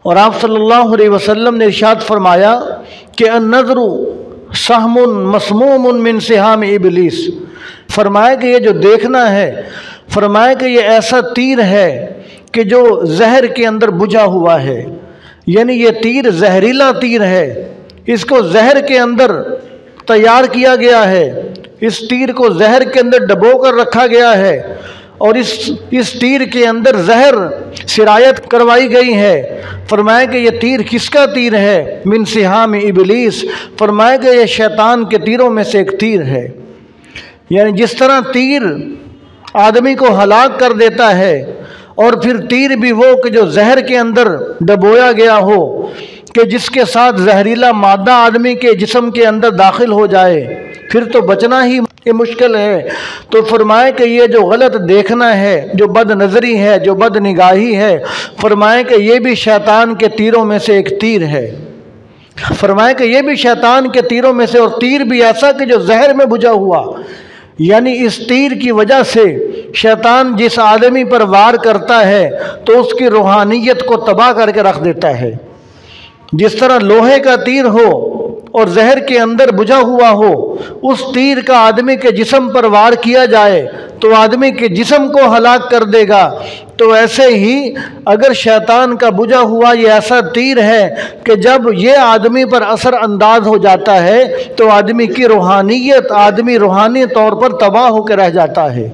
اور آپ صلی اللہ علیہ وسلم نے ارشاد فرمایا کہ النظر سہم مسموم من سہام ابلیس، فرمایا کہ یہ جو دیکھنا ہے، فرمایا کہ یہ ایسا تیر ہے کہ جو زہر کے اندر بجھا ہوا ہے، یعنی یہ تیر زہریلا تیر ہے، اس کو زہر کے اندر تیار کیا گیا ہے، اس تیر کو زہر کے اندر ڈبو کر رکھا گیا ہے، اور اس تیر کے اندر زہر سرایت کروائی گئی ہے۔ فرمایا کہ یہ تیر کس کا تیر ہے؟ من سہام ابلیس، فرمایا کہ یہ شیطان کے تیروں میں سے ایک تیر ہے۔ یعنی جس طرح تیر آدمی کو ہلاک کر دیتا ہے، اور پھر تیر بھی وہ کہ جو زہر کے اندر ڈبویا گیا ہو، کہ جس کے ساتھ زہریلا مادہ آدمی کے جسم کے اندر داخل ہو جائے پھر تو بچنا ہی مشکل ہے۔ تو فرمائے کہ یہ جو غلط دیکھنا ہے، جو بد نظری ہے، جو بد نگاہی ہے، فرمائے کہ یہ بھی شیطان کے تیروں میں سے ایک تیر ہے۔ فرمائے کہ یہ بھی شیطان کے تیروں میں سے، اور تیر بھی ایسا کہ جو زہر میں بجھا ہوا، یعنی اس تیر کی وجہ سے شیطان جس آدمی پر وار کرتا ہے تو اس کی روحانیت کو تباہ کر کے رکھ دیتا ہے۔ جس طرح لوہے کا تیر ہو اور زہر کے اندر بجھا ہوا ہو، اس تیر کا آدمی کے جسم پر وار کیا جائے تو آدمی کے جسم کو ہلاک کر دے گا، تو ایسے ہی اگر شیطان کا بجھا ہوا یہ ایسا تیر ہے کہ جب یہ آدمی پر اثر انداز ہو جاتا ہے تو آدمی کی روحانیت، آدمی روحانی طور پر تباہ ہو کے رہ جاتا ہے۔